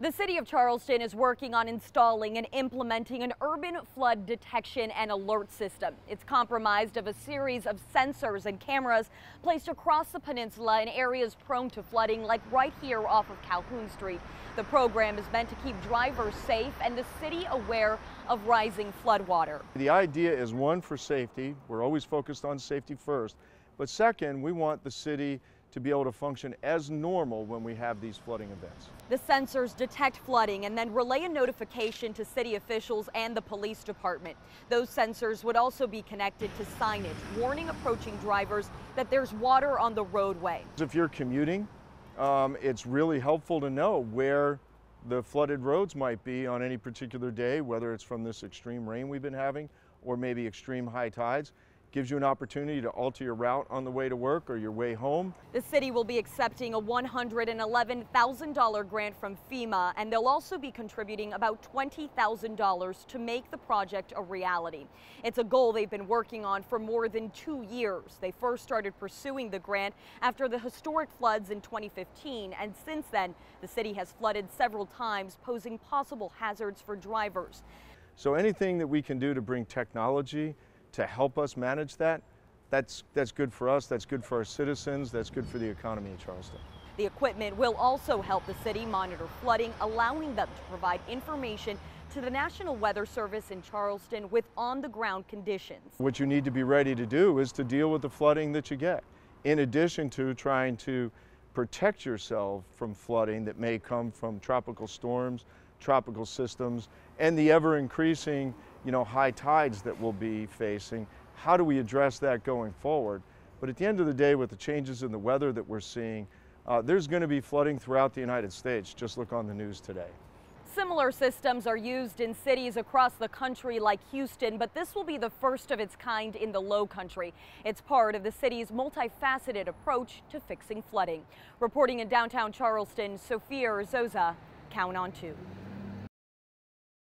The city of Charleston is working on installing and implementing an urban flood detection and alert system. It's comprised of a series of sensors and cameras placed across the peninsula in areas prone to flooding, like right here off of Calhoun Street. The program is meant to keep drivers safe and the city aware of rising floodwater. The idea is, one, for safety. We're always focused on safety first. But second, we want the city to be able to function as normal when we have these flooding events. The sensors detect flooding and then relay a notification to city officials and the police department. Those sensors would also be connected to signage, warning approaching drivers that there's water on the roadway. If you're commuting, it's really helpful to know where the flooded roads might be on any particular day, whether it's from this extreme rain we've been having or maybe extreme high tides. Gives you an opportunity to alter your route on the way to work or your way home. The city will be accepting a $111,000 grant from FEMA, and they'll also be contributing about $20,000 to make the project a reality. It's a goal they've been working on for more than 2 years. They first started pursuing the grant after the historic floods in 2015, and since then, the city has flooded several times, posing possible hazards for drivers. So anything that we can do to bring technology to help us manage that's good for us, that's good for our citizens, that's good for the economy of Charleston. The equipment will also help the city monitor flooding, allowing them to provide information to the National Weather Service in Charleston with on-the-ground conditions. What you need to be ready to do is to deal with the flooding that you get, in addition to trying to protect yourself from flooding that may come from tropical storms, tropical systems, and the ever-increasing high tides that we'll be facing. How do we address that going forward? But at the end of the day, with the changes in the weather that we're seeing, there's going to be flooding throughout the United States. Just look on the news today. Similar systems are used in cities across the country like Houston, but this will be the first of its kind in the Low Country. It's part of the city's multifaceted approach to fixing flooding. Reporting in downtown Charleston, Sophia Arzosa, Count on 2.